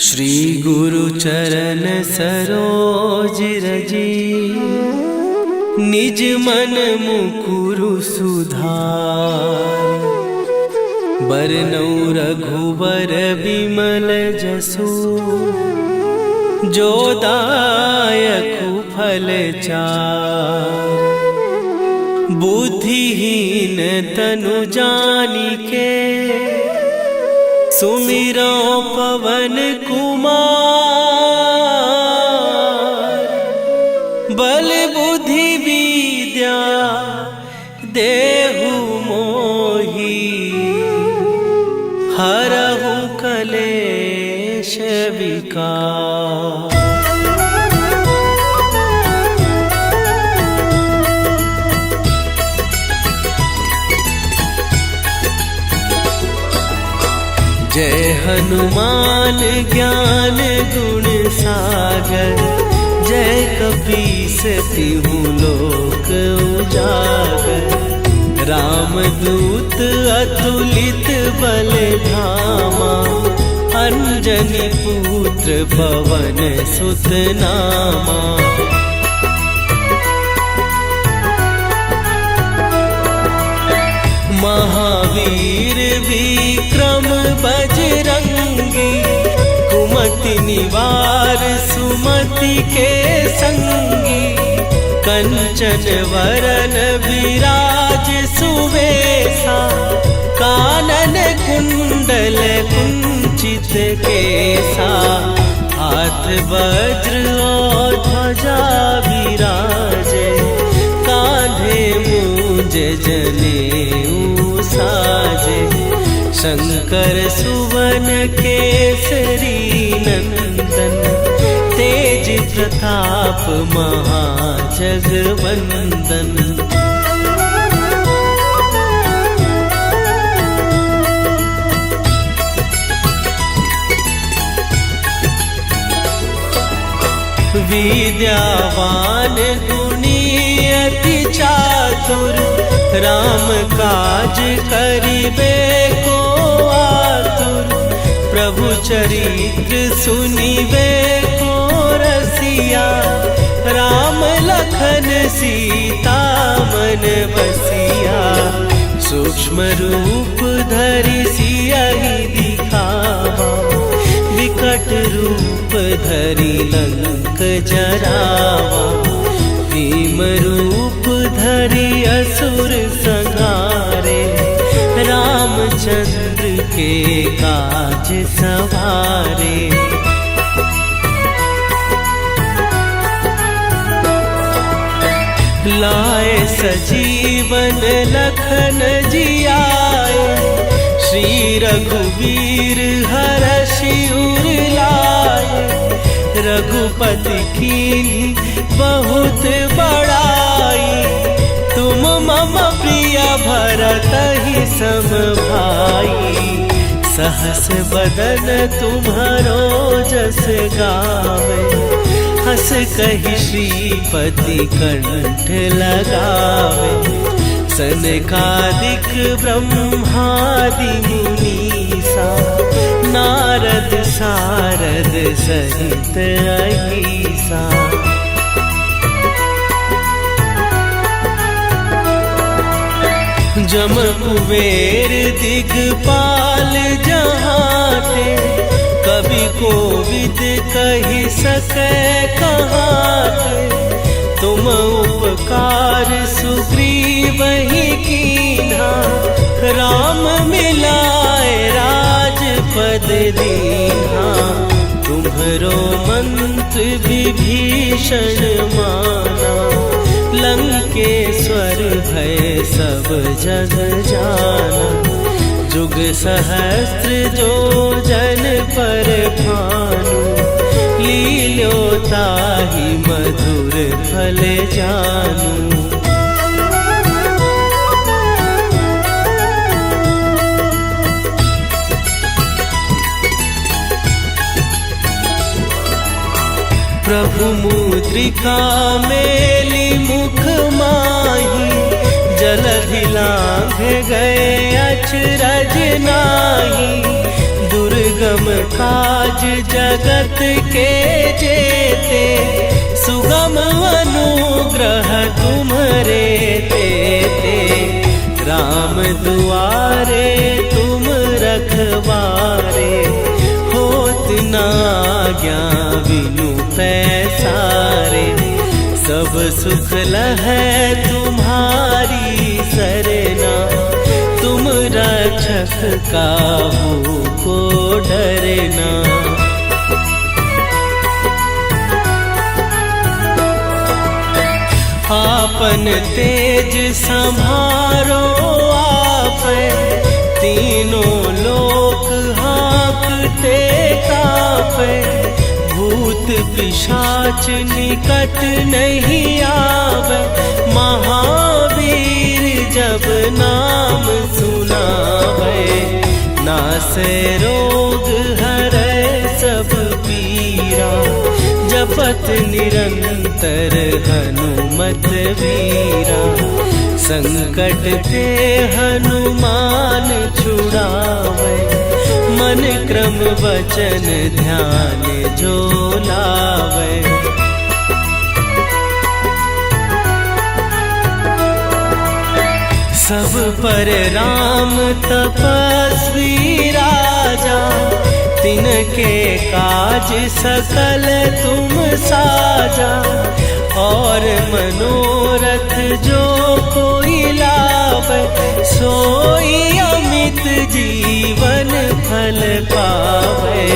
श्री गुरु चरण सरोज रजी, निज मन मुकुरु सुधार। बरनउँ रघुबर बिमल जसु, जो दायकु फल चार। बुद्धिहीन तनु जानिके, सुमिरो पवन कुमार। बल बुद्धि विद्या देहु मोहि, हरहु कलेश विकार। जय हनुमान ज्ञान गुण सागर, जय कपीस तिहु लोक उजागर। रामदूत अतुलित बल धामा, अंजनी पुत्र पवन सुत नामा। महावीर विक्रम बजरंगी, कुमति निवार सुमति के संगी। कंचन वरन विराज सुवेशा, कानन कुंडल कुंचित केसा। हाथ वज्र और ध्वजा विराजे, कांधे मूंज जनेऊ साजे। शंकर सुवन केसरी नंदन, तेज प्रताप महाजगवंदन। विद्यावान गुणी अति चातुर, राम काज करिबे को आतुर। प्रभु चरित्र सुनिबे को रसिया, राम लखन सीता मन बसिया। सूक्ष्म रूप धरि सियहि दिखावा, विकट रूप धरि लंक जरावा। भीम रूप धरि असुर संहारे, रामचंद्र के काज सवारे। लाए सजीवन लखन जियाए, श्री रघुवीर हरषि उर लाए। रघुपति कीन्ही बहुत बड़ाई, तुम मम प्रिय भरतहि सम भाई। सहस बदन तुम्हरो जस गावे, हस कहि श्रीपति कंठ लगावे। सनकादिक ब्रह्मादि मुनीसा, नारद सारद सहित अहीसा। जम कुबेर दिगपाल जहाते, कवि कोविद कहि सकै कहाते। तुम उपकार सुग्रीवहि कीन्हा, राम मिलाए राजपद दीन्हा। तुम्हरो मंत्र विभीषण माना, लंकेश्वर भय सब जग जाना। जुग सहस्त्र जो जन पर भानु, लील्योताहि मधुर फल जानू। प्रभु मुद्रिका मेली मुख माही, जलधि लांघ गए अचरज नाही। दुर्ग दुर्गम काज जगत के जेते, सुगम अनुग्रह तुम्हरे तेते। राम दुआरे तुम रखवारे, होत न आज्ञा बिनु पैसारे। सब सुख लहै तुम्हारी सरना, तुम रक्षक काहू को डरना। आपन तेज संभारो आपै, तीनों लोक हाँकते कापै। भूत पिशाच निकट नहीं आवे, महावीर जब नाम सुनावे। नासै रोग हरै सब पीरा, जपत निरंतर हनुमत वीरा। संकट ते हनुमान छुड़ावे, मन क्रम वचन ध्यान जो लावे। सब पर राम तपस्वी राजा, तिनके काज सकल तुम साजा। और मनोरथ जो कोई लावे, सोई अमित जीवन फल पावे।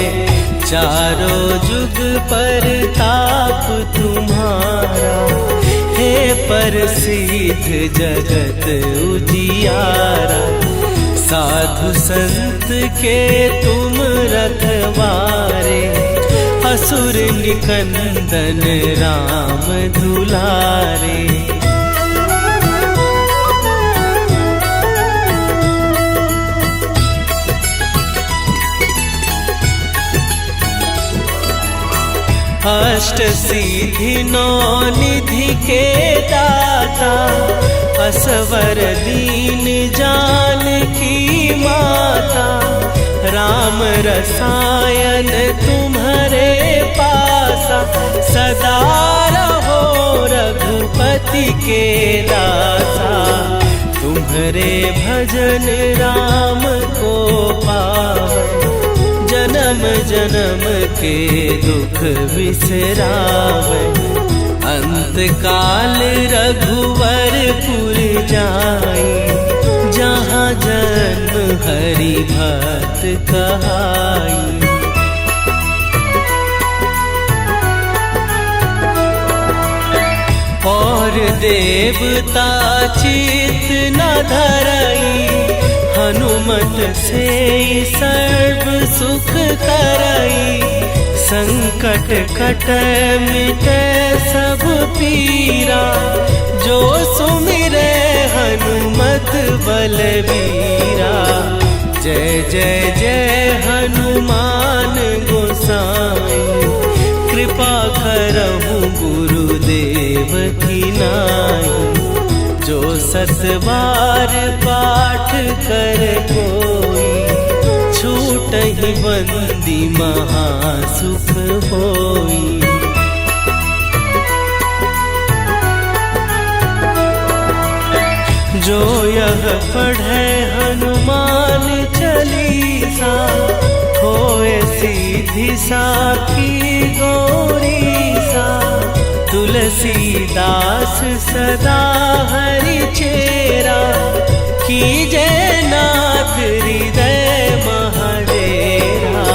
चारों जुग पर ताप तुम्हारा, हे प्रसिद्ध जगत उजियारा। साधु संत के तुम रखवारे, असुर निकंदन राम दुलारे। अष्ट सिद्धि नौ निधि के दाता, असवर दीन जानकी माता। राम रसायन तुम्हारे पासा, सदा रहो रघुपति के दासा। तुम्हारे भजन राम को पावे, जन्म जन्म के दुख बिसरावे। अंत काल रघुवरपुर जाई, जहाँ जन्म हरि भक्त कहाई। और देवता चित न धरई, हनुमत से सर्व सुख करई। संकट कटै मिटै सब पीरा, जो सुमिरै हनुमत बलबीरा। जय जय जय हनुमान गोसाई, कृपा करहु गुरुदेव की नाई। जो सत बार पाठ कर कोई, छूटहि बंदी महासुख होई। जो यह पढ़े हनुमान चालीसा, होए सीधी साखी गौरीसा। तुलसीदास सदा हरि चेरा, कीजय नाथ हृदय महडेरा।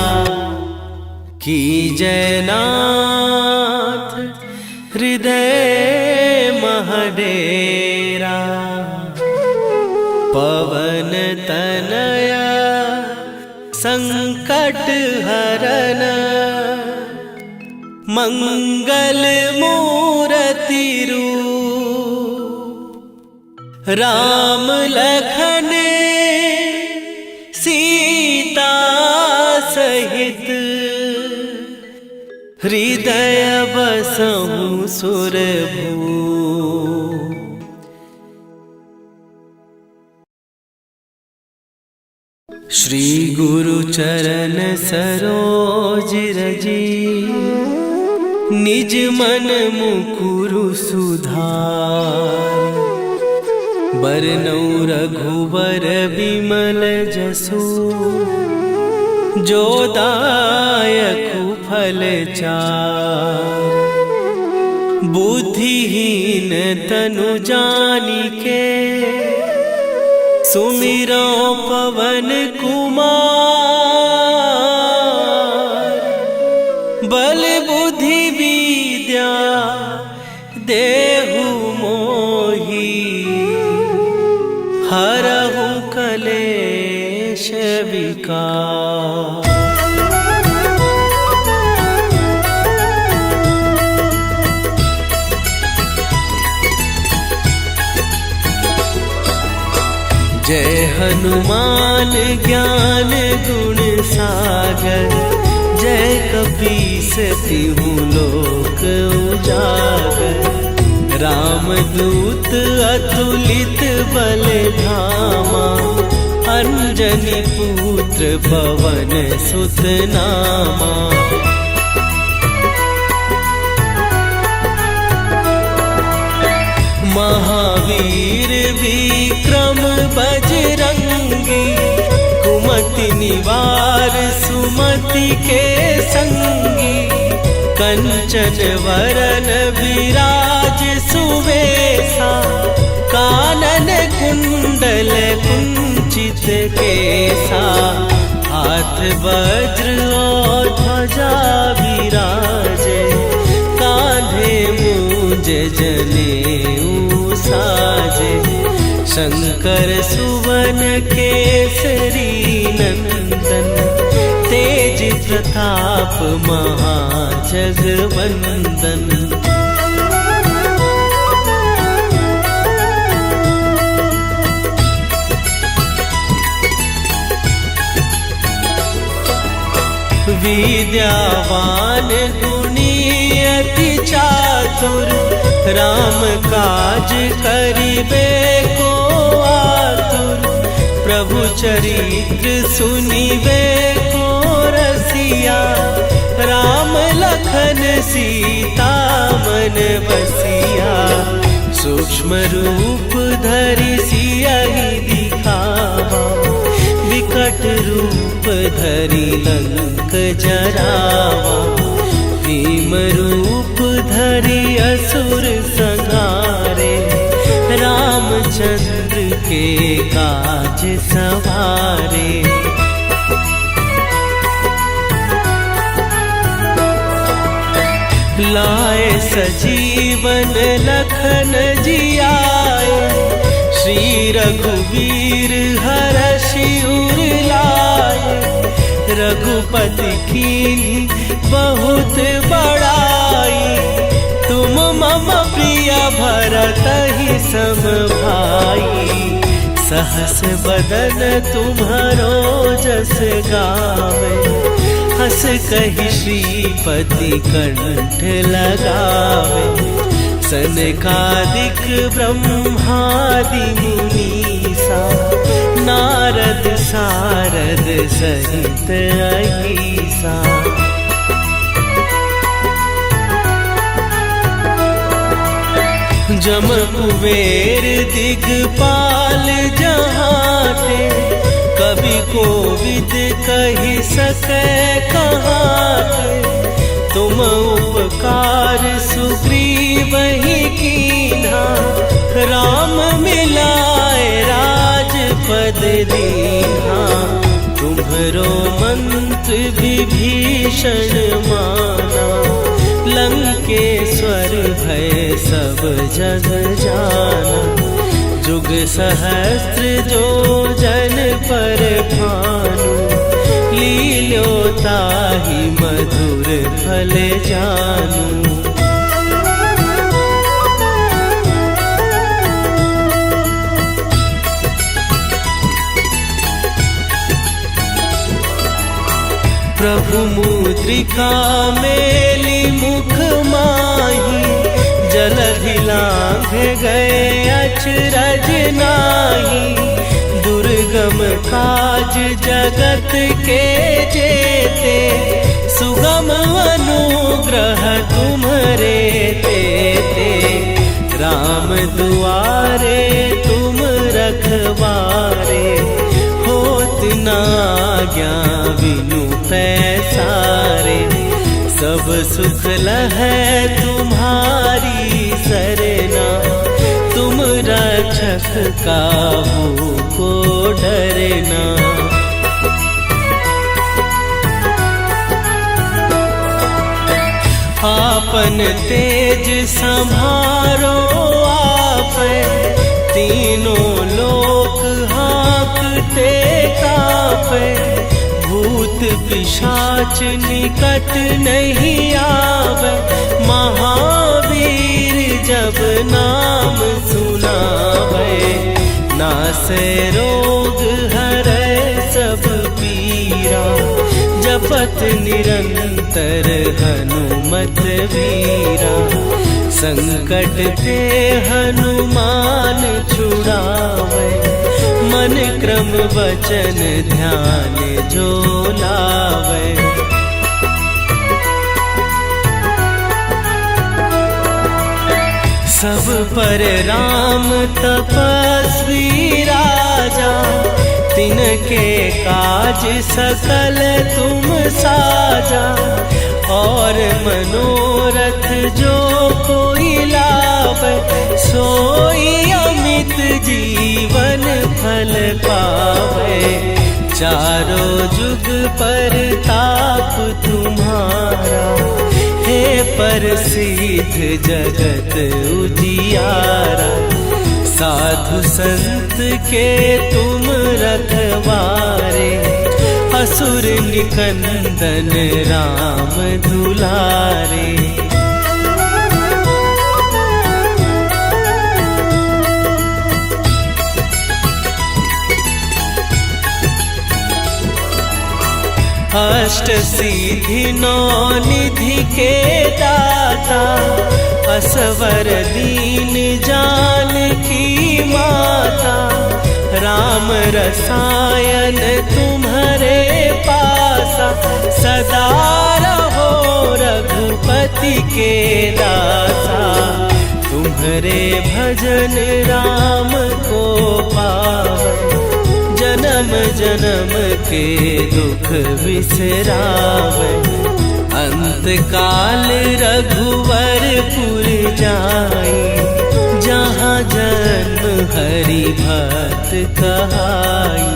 कीजय नाथ हृदय महडेरा। पवन तनया संकट हरन, मंगल मूर्ति रूप। राम लखन सीता सहित, हृदय बसहु सुरभूप। श्री गुरु चरण सरोज रजी, निज मन मुकुरु सुधार। बरनउँ रघुवर बिमल जसु, जो दायकु फल चार। बुद्धिहीन तनु जानिके, सुमिरो पवन कुमार। बल बुद्धि विद्या देहु मोहि, हरहु कलेश विकार। जय हनुमान ज्ञान गुण सागर, जय कपीस तिहु लोक उजागर। रामदूत अतुलित बल धामा, अंजनी पुत्र पवन सुत नामा। महावीर विक्रम बजरंगी, कुमति निवार सुमति के संगी। कंचन वरन विराज सुवेशा, कानन कुंडल कुंचित केसा। हाथ वज्र और ध्वजा विराजे, कांधे मूंज जनेऊ साजे। शंकर सुवन केसरी नंदन, तेज प्रताप महाजगवंदन। विद्यावान गुणी अति चातुर, राम काज करिबे को आतुर। प्रभु चरित्र सुनिबे को रसिया, राम लखन सीता मन बसिया। सूक्ष्म रूप धरि सियहि दिखावा, विकट रूप धरि लंक जरावा। भीम रूप धरि असुर संहारे, रामचंद्र के काज सवारे। लाए सजीवन लखन जियाए, श्री रघुवीर हरषि उर लाए। रघुपति कीन्ही बहुत बड़ाई, तुम मम प्रिय भरतहि सम भाई। सहस बदन तुम्हरो जस गावे, हस कहि श्रीपति कंठ लगावे। सनकादिक ब्रह्मादि मुनीसा, नारद सारद सहित अहीसा। जम कुबेर दिगपाल जहाते, कवि कोविद कहि सकै कहाते। तुम उपकार सुग्रीवहि कीन्हा, राम मिलाए राजपद दीन्हा। तुम्हरो मंत्र विभीषण माना, लंकेश्वर भय सब जग जाना। जुग सहस्त्र जो जन पर भानु, लील्यो ताहि मधुर फल जानू। प्रभु मुद्रिका मेली मुख माही, जलध सुरधि लांघ गए अचरज नाही, दुर्गम काज जगत के जेते, सुगम अनुग्रह तुम्हरे तेते। राम दुआरे तुम रखवारे, होत न आज्ञा बिनु पैसारे। सब सुख लहै तुम्हारी सरना, तुम रक्षक काहू को डरना। आपन तेज संभारो आपै, तीनों लोक हाँकते कापै। भूत पिशाच निकट नहीं आवे, महावीर जब नाम सुनावे। नासै रोग हरै सब पीरा, जपत निरंतर हनुमत वीरा। संकट ते हनुमान छुड़ावे, मन क्रम वचन ध्यान जो लावे। सब पर राम तपस्वी राजा, तिनके काज सकल तुम साजा। और मनोरथ जो कोई लावे, सोई अमित जीवन फल पावे। चारों जुग पर ताप तुम्हारा, हे प्रसिद्ध जगत उजियारा। साधु संत के तुम रखवारे, असुर निकंदन राम दुलारे। अष्ट सिद्धि नौ निधि के दाता, असवर दीन जानकी माता। राम रसायन तुम्हारे पासा, सदा रहो रघुपति के दासा। तुम्हारे भजन राम को पावै, जन्म जन्म के दुख बिसरावे। अंत काल रघुवरपुर जाई, जहाँ जन्म हरि भक्त कहाई।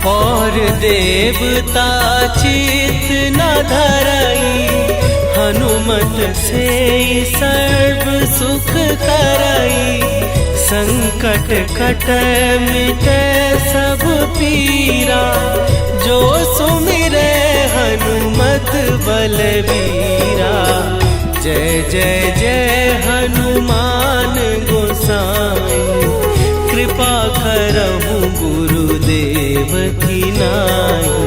और देवता चित न धरई, हनुमत से सर्व सुख करई। संकट कटै मिटै सब पीरा, जो सुमिरै हनुमत बलबीरा। जय जय जय हनुमान गोसाई, कृपा करहु गुरुदेव की नाई।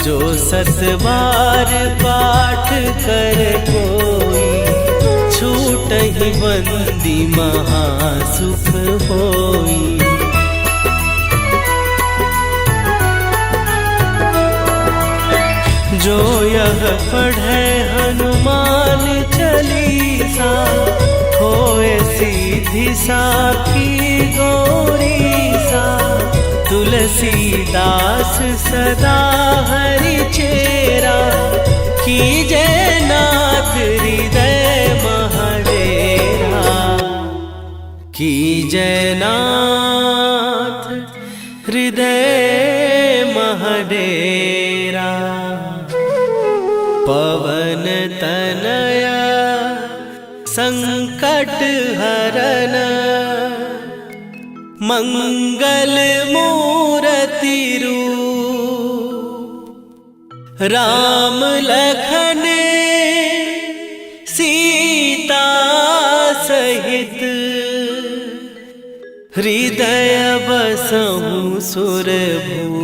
जो सत बार पाठ कर कोई, छूटहि बंदी महासुख होई। जो यह पढ़े हनुमान चालीसा, होए सीधी साखी गौरीसा। तुलसीदास सदा हरि चेरा, कीजय नाथ हृदय महडेरा। कीजय नाथ हृदय महडेरा। पवन तनया संकट हरन, मंगल मूर्ति रूप। राम लखन सीता सहित, हृदय बसहु सुरभूप।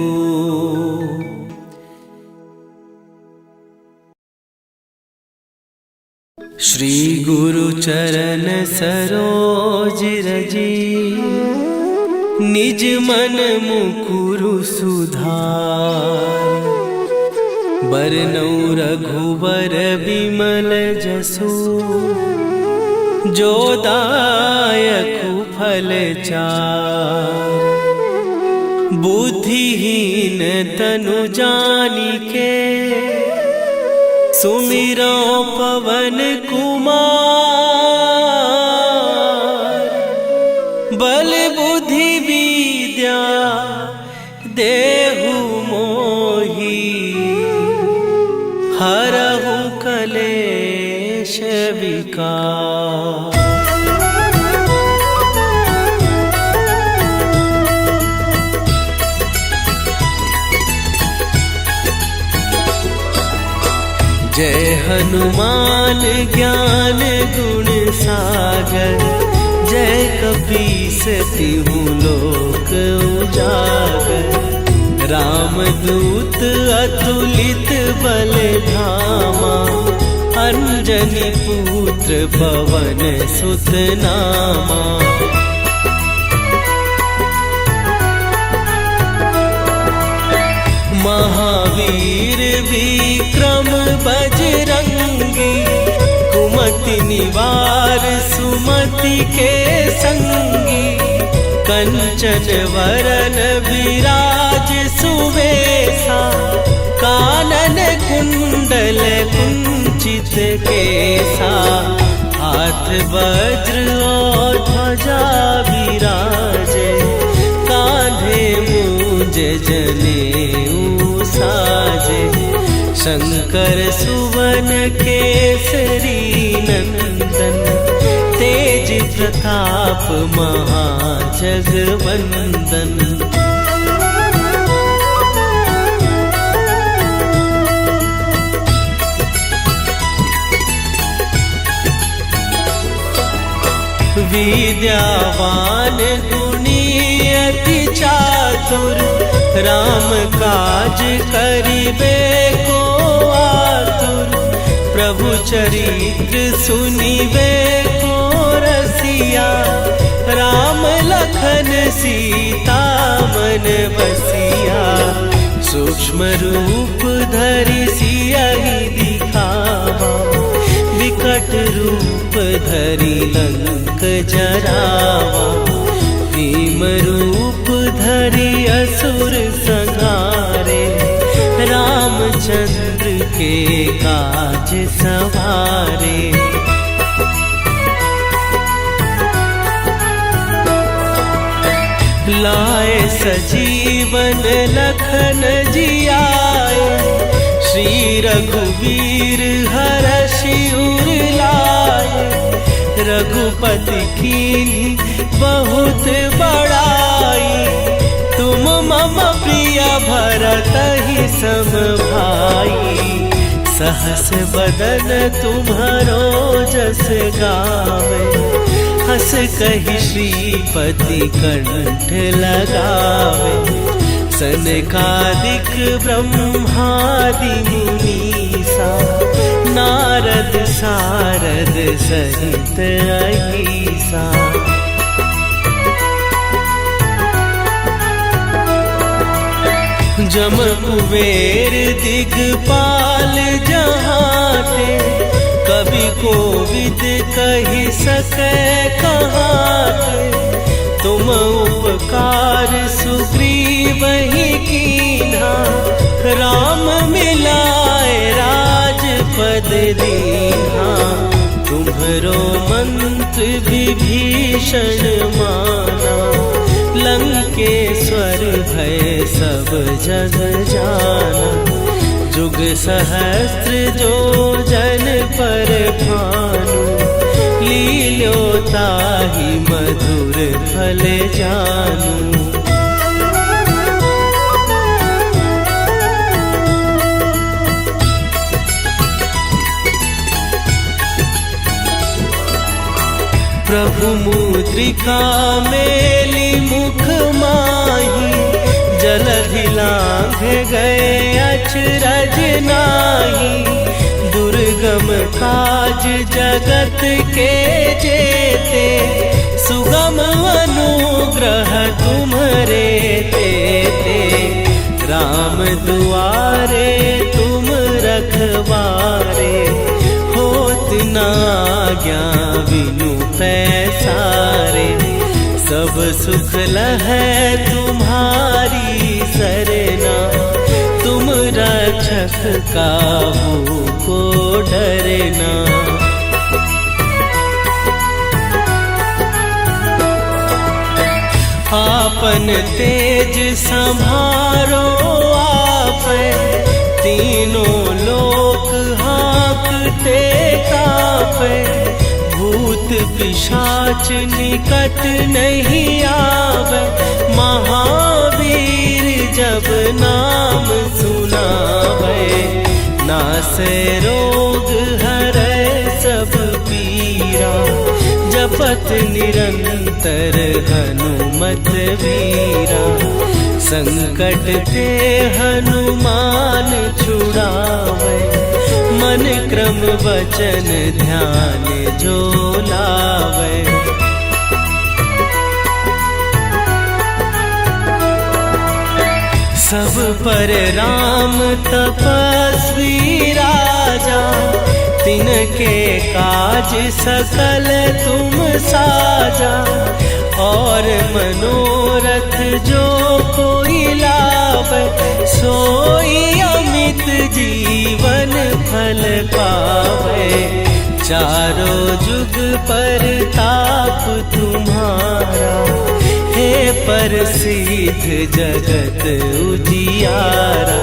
श्री गुरु चरण सरोज रजी, निज मन मुकुरु सुधार। बरनौ रघुवर बिमल जसु, जो दायकु फल चार। बुद्धिहीन तनु जानिके, सुमिरो पवन कुमार। बल बुद्धि विद्या देहु मोहि, हरहु कलेश विकार। जय हनुमान ज्ञान गुण सागर, जय कपीस तिहु लोक उजागर। रामदूत अतुलित बल धामा, अंजनी पुत्र पवन सुत नामा। महावीर विक्रम बजरंगी, कुमति निवार सुमति के संगी। कंचन वरन विराज सुवेशा, कानन कुंडल कुंचित केसा। हाथ वज्र और ध्वजा विराजे, कांधे मूंज जनेऊ साजे। शंकर सुवन केसरी नंदन, तेज प्रताप महाजगवंदन। विद्यावान गुणी अति चातुर, राम काज करिबे को आतुर। प्रभु चरित्र सुनिबे को रसिया, राम लखन सीता मन बसिया। सूक्ष्म रूप धरि सियहि दिखावा, विकट रूप धरि लंक जरावा। भीम रूप धरि असुर संहारे, रामचंद्र के काज सवारे। लाए सजीवन लखन जियाए, श्री रघुवीर हरषि उर लाए। रघुपति कीन्ही बहुत बड़ाई, तुम मम प्रिय भरतहि सम भाई। सहस बदन तुम्हरो जस गावे, हस कहि श्रीपति कंठ लगावे। सनकादिक ब्रह्मादि मुनीसा, नारद सारद सहित अहीसा। जम कुबेर दिगपाल जहाते, कवि कोविद कहि सकै कहाते। तुम उपकार सुग्रीवहि कीन्हा, राम मिलाए राजपद दीन्हा। तुम्हरो मंत्र विभीषण माना, लंकेश्वर भय सब जग जाना। जुग सहस्त्र जो जन पर भानु, लील्यो ताहि मधुर फल जानू। प्रभु मुद्रिका मेली मुख माही, जलधि लांघ गए अचरज नाही। दुर्गम दुर्गम काज जगत के जेते, सुगम अनुग्रह तुम्हरे तेते। राम दुआरे तुम रखवारे, होत न आज्ञा बिनु पैसारे। सब सुख लहै तुम्हारी सरना, तुम रक्षक काहू को डरना। आपन तेज संभारो आपै, तीनों लोक हाँकते कापै। भूत पिशाच निकट नहीं आवे, महावीर जब नाम सुनावे। नासै रोग हरै सब पीरा, जपत निरंतर हनुमत वीरा। संकट ते हनुमान छुड़ावे, मन क्रम वचन ध्यान जो लावे। सब पर राम तपस्वी राजा, तिनके काज सकल तुम साजा। और मनोरथ जो कोई लावे, सोई अमित जीवन फल पावे। चारों जुग पर ताप तुम्हारा, हे प्रसिद्ध जगत उजियारा।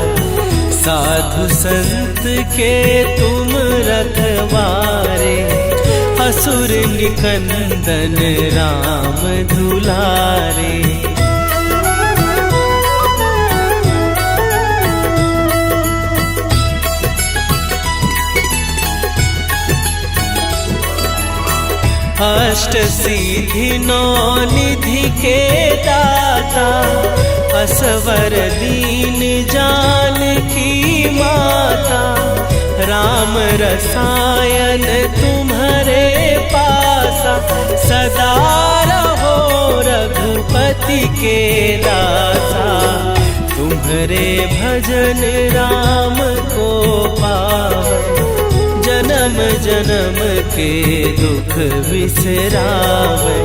साधु संत के तुम रखवारे, असुर निकंदन राम दुलारे। अष्ट सिद्धि नौ निधि के दाता, असवर दीन जानकी माता। राम रसायन तुम्हारे पासा, सदा रहो रघुपति के दासा। तुम्हारे भजन राम को पावे, जन्म जन्म के दुख बिसरावे।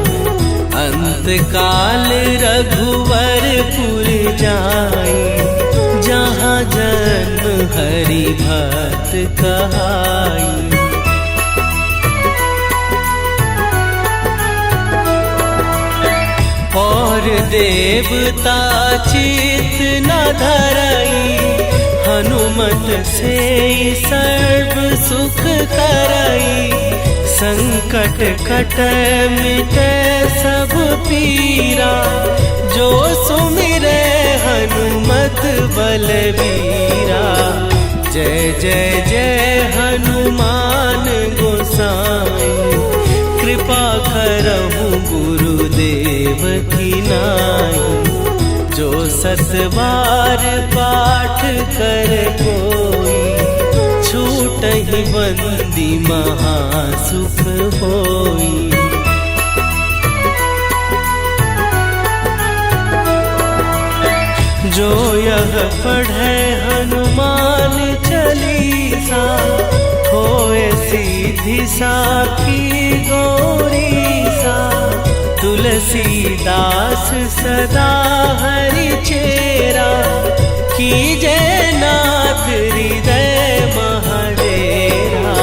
अंत काल रघुवरपुर जाई, जहाँ जन्म हरि भक्त कहाई। और देवता चित न धरई, हनुमत से सर्व सुख करई। संकट कटै मिटै सब पीरा, जो सुमिरै हनुमत बलबीरा। जय जय जय हनुमान गोसाई, कृपा करहु गुरुदेव की नाई। जो सत बार पाठ कर कोई, छूटहि बंदी महासुख होई। जो यह पढ़े हनुमान चालीसा, होए सीधी साखी गौरीसा। तुलसीदास सदा हरि चेरा, कीजय नाथ हृदय महडेरा।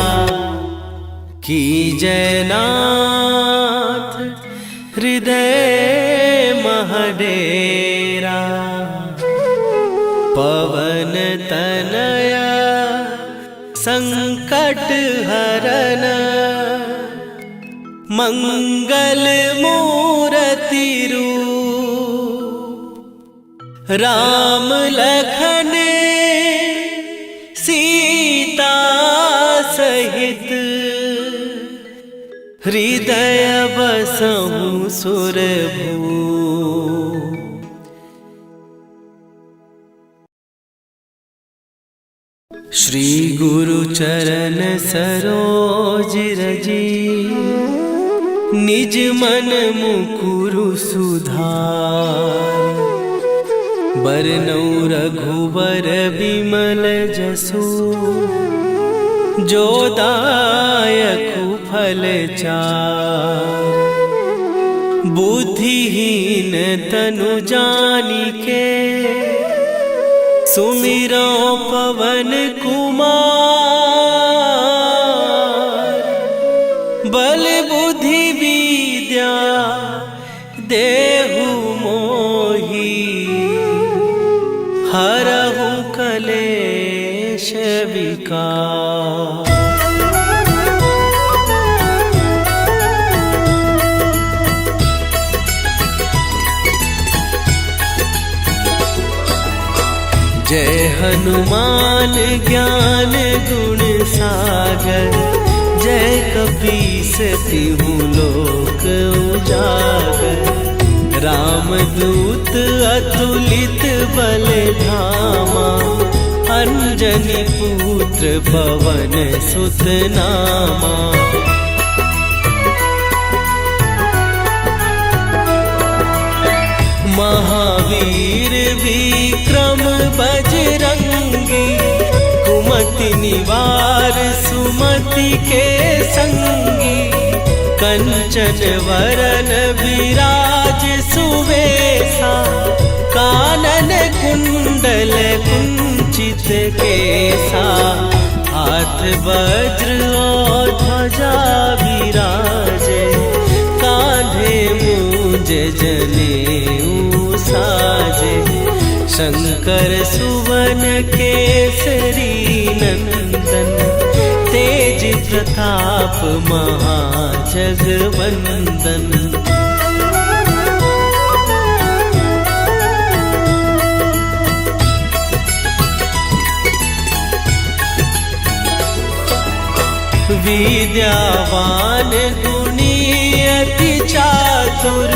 कीजय नाथ हृदय महडेरा। पवन तनया संकट हरन, मंगल मूर्ति रूप। राम लखन सीता सहित, हृदय बसहु सुरभूप। श्री गुरु चरण सरोज रजी, निज मन मुकुरु सुधार। बरनउँ रघुबर बिमल जसु, जो दायकु फल चार। बुद्धिहीन तनु जानिके, सुमिरो पवन कुमार। बल बुद्धि विद्या देहु मोहि, हरहु कलेश विकार। जय हनुमान ज्ञान गुण सागर, जय कपीस तिहु लोक उजागर। रामदूत अतुलित बल धामा, अंजनी पुत्र पवन सुत नामा। महावीर विक्रम बजरंगी, कुमति निवार सुमति के संगी। कंचन वरन विराज सुवेशा, कानन कुंडल कुंचित केसा। हाथ वज्र और ध्वजा विराजे, कांधे मूंज जनेऊ साजे। शंकर सुवन केसरी नंदन, तेज प्रताप महाजगवंदन। विद्यावान गुणी अति चातुर,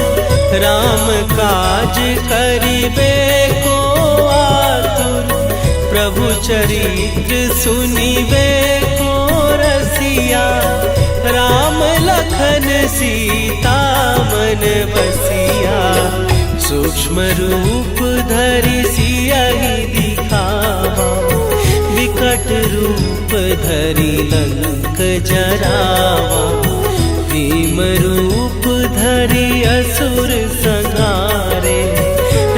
राम काज करिबे को आतुर। प्रभु चरित्र सुनिबे को रसिया, राम लखन सीता मन बसिया। सूक्ष्म रूप धरि सियहि दिखावा, विकट रूप धरि लंक जरावा। भीम रूप धरि असुर संहारे,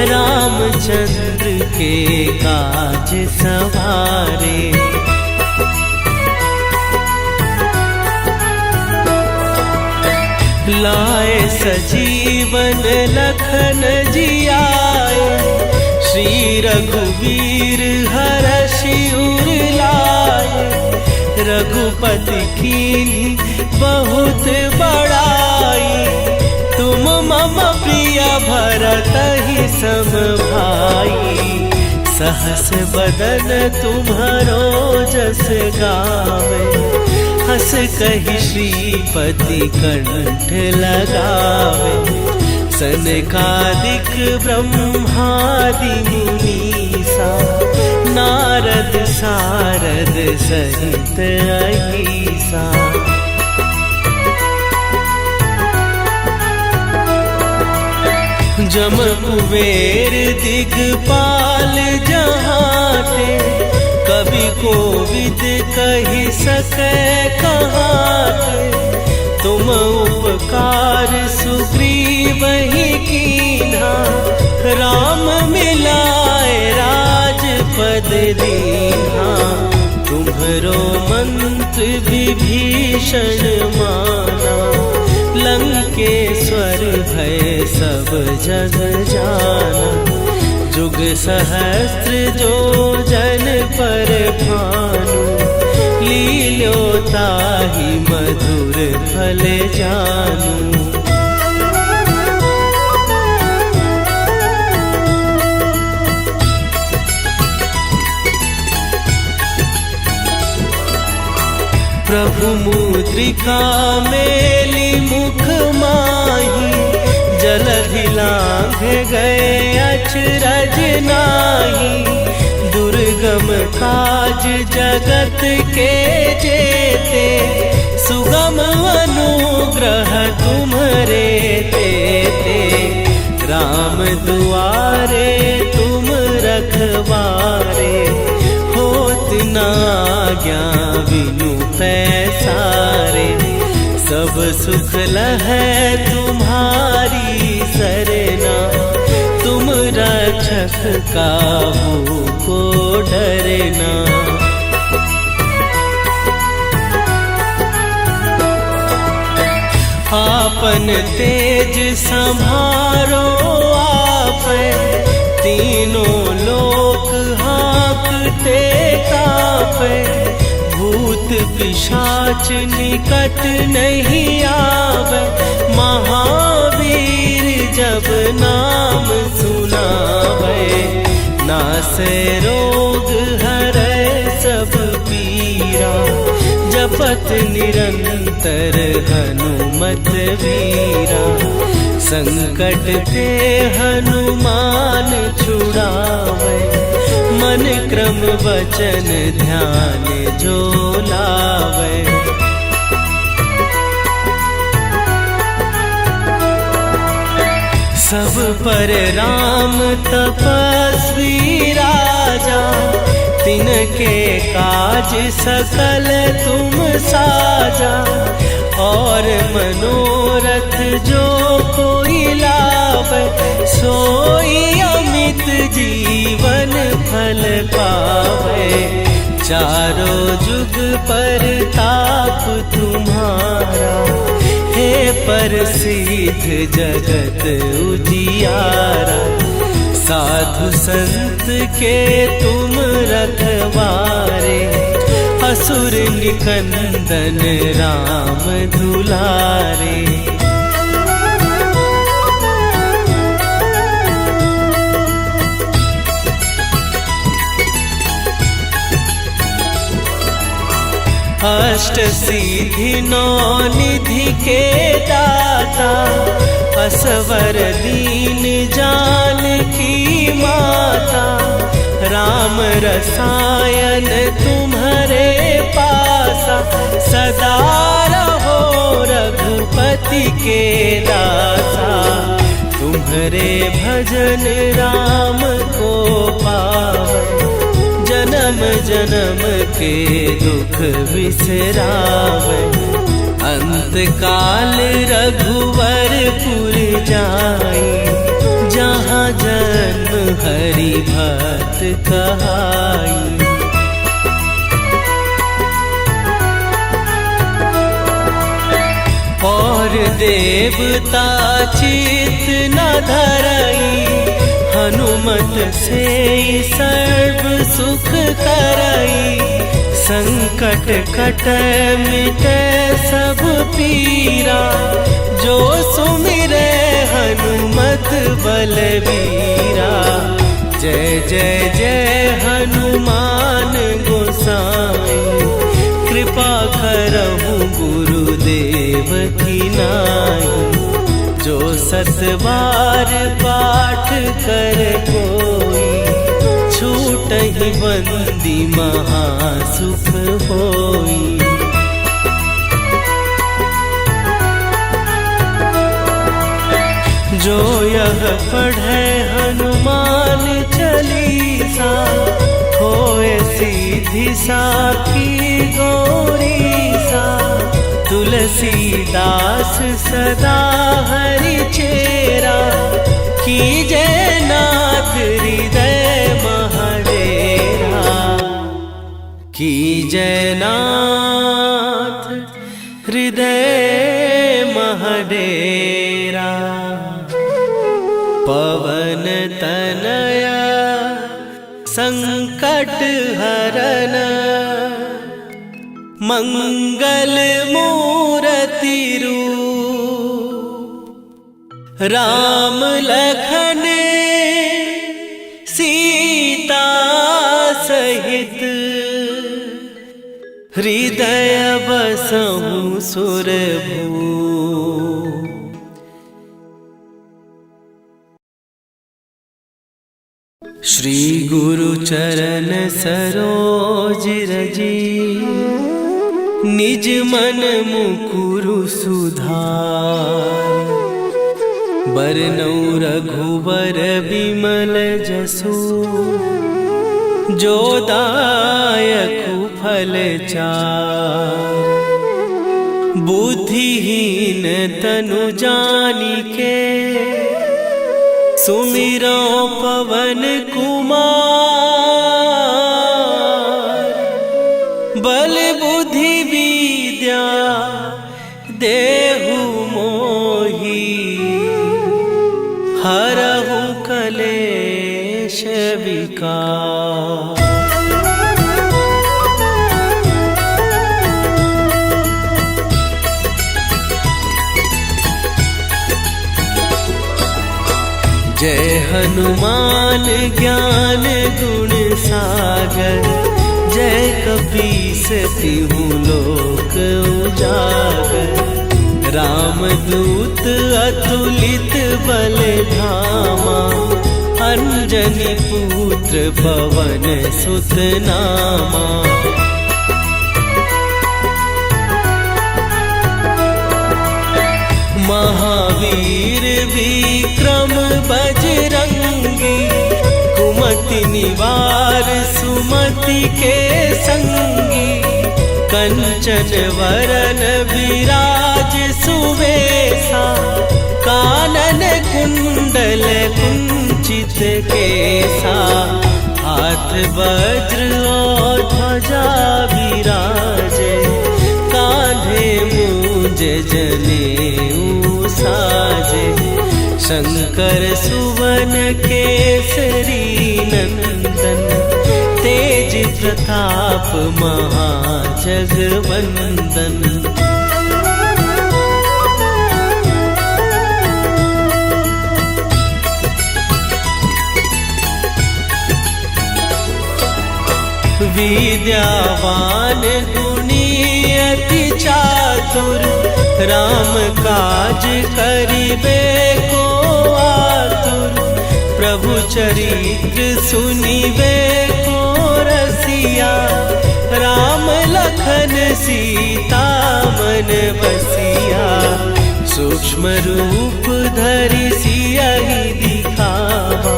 रामचंद्र के काज सवारे। लाए सजीवन लखन जियाए, श्री रघुवीर हरषि उर लाए। रघुपति कीन्ही बहुत बड़ाई, तुम मम प्रिय भरतहि सम भाई। सहस बदन तुम्हरो जस गावे, हस कहि श्रीपति कंठ लगावे। सनकादिक ब्रह्मादि मुनीसा, नारद सारद सहित अहीसा। जम कुबेर दिगपाल जहाते, कवि कोविद कहि सकै कहाते। तुम उपकार सुग्रीवहि कीन्हा, राम मिलाए राजपद दीन्हा। तुम्हरो मंत्र विभीषण माना, लंकेश्वर भय सब जग जाना। जुग सहस्त्र जो जन पर भानु, लील्यो ताहि मधुर फल जानू। प्रभु मुद्रिका मेली मुख माही, जलधि लांघ गए अचरज नाही। दुर्गम दुर्गम काज जगत के जेते, सुगम अनुग्रह तुम्हरे तेते। राम दुआरे तुम रखवारे, होत न आज्ञा बिनु पैसारे। सब सुख लहै तुम्हारी सरना, तुम रक्षक काहू को डरना। आपन तेज संभारो आपै, तीनों लोक हाँकते कापै। भूत पिशाच निकट नहीं आवे, महावीर जब नाम सुनावे। नासै रोग हरै सब पीरा, जपत निरंतर हनुमत वीरा। संकट ते हनुमान छुड़ावे, मन क्रम वचन ध्यान जो लावे। सब पर राम तपस्वी राजा, तिनके काज सकल तुम साजा। और मनोरथ जो कोई लावे, सोई अमित जीवन फल पावे। चारों जुग पर ताप तुम्हारा, हे प्रसिद्ध जगत उजियारा। साधु संत के तुम रखवारे, असुर निकंदन राम दुलारे। अष्ट सिद्धि नौ निधि के दाता, असवर दीन जानकी माता। राम रसायन तुम्हारे पासा, सदा रहो रघुपति के दासा। तुम्हारे भजन राम को पावे, जन्म जन्म के दुख बिसरावे। अंत काल रघुवरपुर जाई, जहाँ जन्म हरि भक्त कहाई। और देवता चित न धरई, हनुमत से सर्व सुख करई। संकट कटै मिटै सब पीरा, जो सुमिरै हनुमत बलबीरा। जय जय जय हनुमान गोसाई, कृपा करहु गुरुदेव की नाई। जो सत बार पाठ कर कोई, छूटहि बंदी महासुख होई। जो यह पढ़े हनुमान चालीसा, होए सीधी साखी गौरीसा। तुलसीदास सदा हरि चेरा, कीजय नाथ हृदय महडेरा। कीजय नाथ हृदय महडेरा। पवन तनया संकट हरन, मंगल मूर्ति रूप। राम लखन सीता सहित, हृदय बसहु सुरभूप। श्री गुरु चरण सरोज रजी, निज मन मुकुरु सुधार। बरनउँ रघुबर बिमल जसु, जो दायकु फल चार। बुद्धिहीन तनु जानिके, सुमिरो पवन कुमार। बल बुद्धि विद्या देहु मोहि, हरहु कलेश विकार। जय हनुमान ज्ञान गुण सागर, जय कपीस तिहु लोक उजागर। रामदूत अतुलित बल धामा, अंजनी पुत्र पवन सुत नामा। महावीर विक्रम बजरंगी, कुमति निवार सुमति के संगी। कंचन वरन विराज सुवेशा, कानन कुंडल कुंचित केसा। हाथ वज्र और ध्वजा विराजे, कांधे मूंज जनेऊ साजे। शंकर सुवन केसरी नंदन, तेज प्रताप महाजगवंदन। विद्यावान गुणी अति चातुर, राम काज करिबे को आतुर। प्रभु चरित्र सुनिबे को रसिया, राम लखन सीता मन बसिया। सूक्ष्म रूप धरि सियहि दिखावा,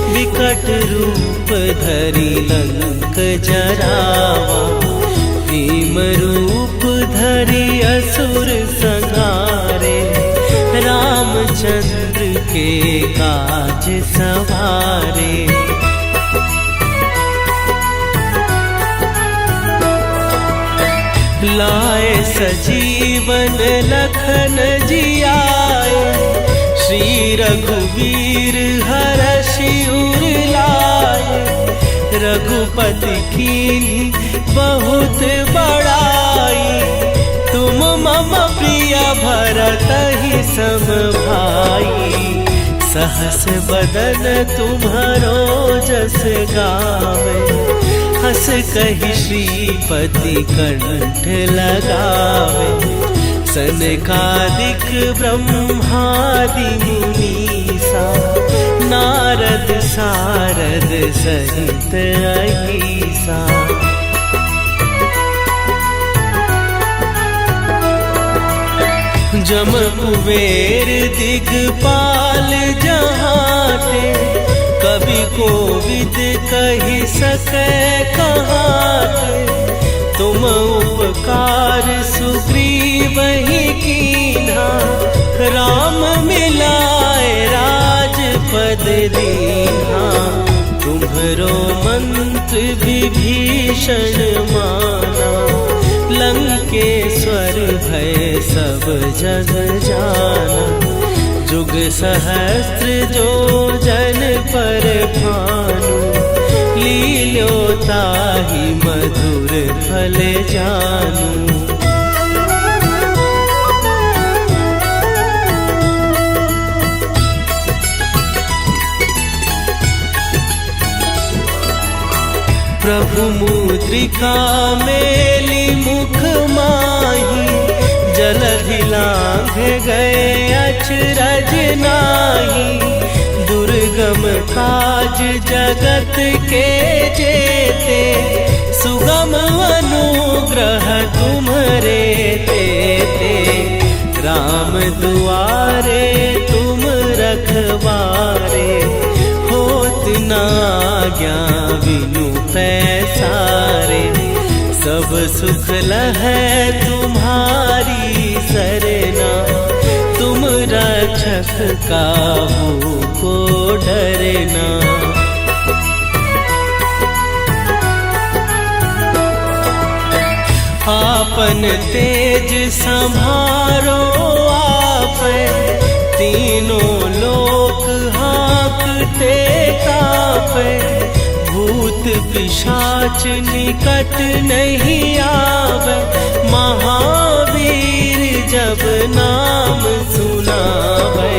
विकट रूप धरि लंक जरावा। भीम रूप धरि असुर संहारे, रामचंद्र के काज सवारे। लाए सजीवन लखन जियाए, श्री रघुवीर हरषि उर लाए। रघुपति कीन्ही बहुत बड़ाई, तुम मम प्रिय भरतहि सम भाई। सहस बदन तुम्हरो जस गावे, हस कहि श्रीपति कंठ लगावे। सनकादिक ब्रह्मादि मुनीसा, नारद सारद सहित अहिसा। जम कुबेर दिगपाल जहाते, कवि कोविद कहि सकै कहाते। तुम उपकार सुग्रीवहि कीन्हा, राम मिलाए राजपद दीन्हा। तुम्हरो मंत्र विभीषण माना, लंकेश्वर भय सब जग जाना। जुग सहस्त्र जो जन पर भानु, लील्यो ताहि मधुर फल जानू। प्रभु मुद्रिका मेली मुख माही, जलधि लांघ गए अचरज नाही। दुर्ग दुर्गम काज जगत के जेते, सुगम अनुग्रह तुम्हारे देते। राम दुआरे तुम रखवारे, होत न आज्ञा बिनु पैसारे। सब सुख लहै तुम्हारी सरना, तुम रक्षक काहू को डरना। आपन तेज संभारो आपै, तीनों लोक हाँकते कापै। भूत पिशाच निकट नहीं आवे, महावीर जब नाम सुनावे।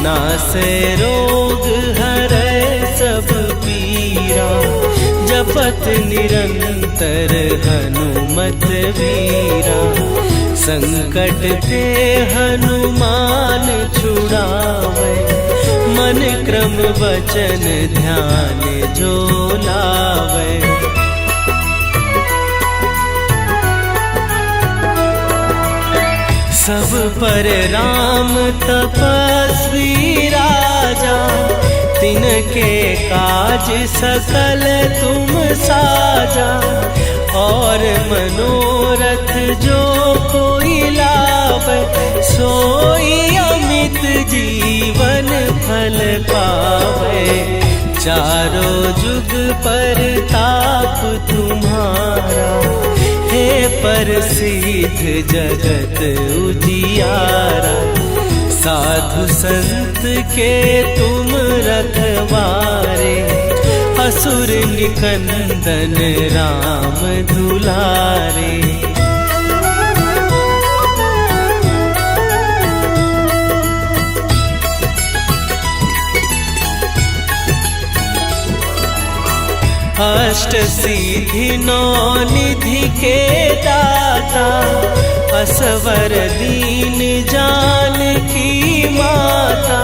नासे रोग हरै सब पीरा, जपत निरंतर हनुमत वीरा। संकट ते हनुमान छुड़ावे, मन क्रम वचन ध्यान जो लावे। सब पर राम तपस्वी राजा, तिनके काज सकल तुम साजा। और मनोरथ जो कोई लावे, सोई अमित जीवन फल पावे। चारों जुग पर ताप तुम्हारा, हे प्रसिद्ध जगत उजियारा। साधु संत के तुम रखवारे, असुर निकंदन राम दुलारे। अष्ट सिद्धि नौ निधि के दाता, असवर दीन जानकी माता।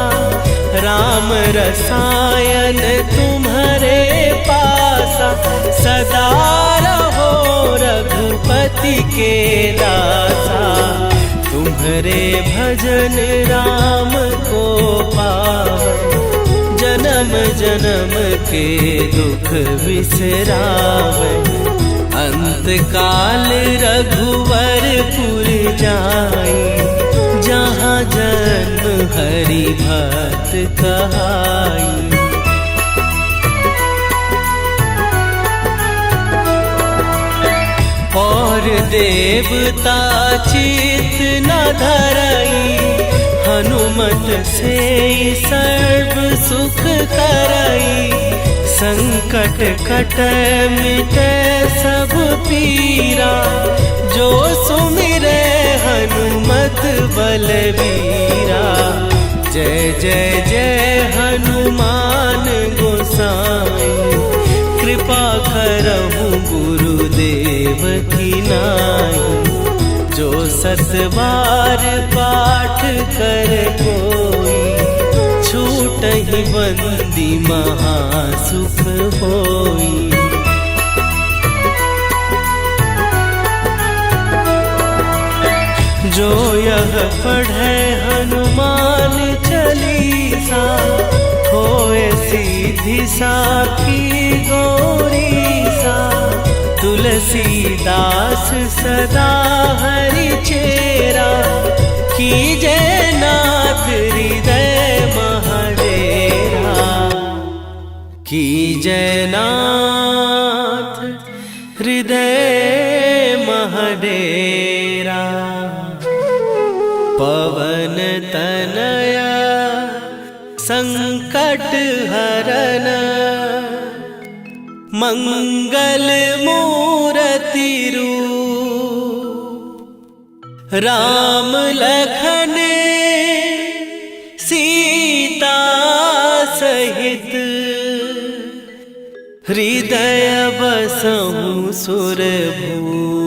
राम रसायन तुम्हारे पासा, सदा रहो रघुपति के दासा। तुम्हारे भजन राम को पावे, जन्म जन्म के दुख बिसरावे। अंत काल रघुवरपुर जाई, जहाँ जन्म हरि भक्त कहाई। और देवता चित न धरई, हनुमत से सर्व सुख करई। संकट कटै मिटै सब पीरा, जो सुमिरै हनुमत बलवीरा। जय जय जय हनुमान गोसाई, कृपा करहु गुरुदेव की नाई। जो सत बार पाठ कर कोई, छूटहि बंदी महासुख होई। जो यह पढ़े हनुमान चालीसा, होए सीधी साखी गौरीसा। तुलसीदास सदा हरि चेरा, कीजय नाथ हृदय महडेरा। कीजय नाथ हृदय महडेरा। पवन तनया संकट हरन, मंगल मूर्ति रूप। राम लखन सीता सहित, हृदय बसहु सुरभूप।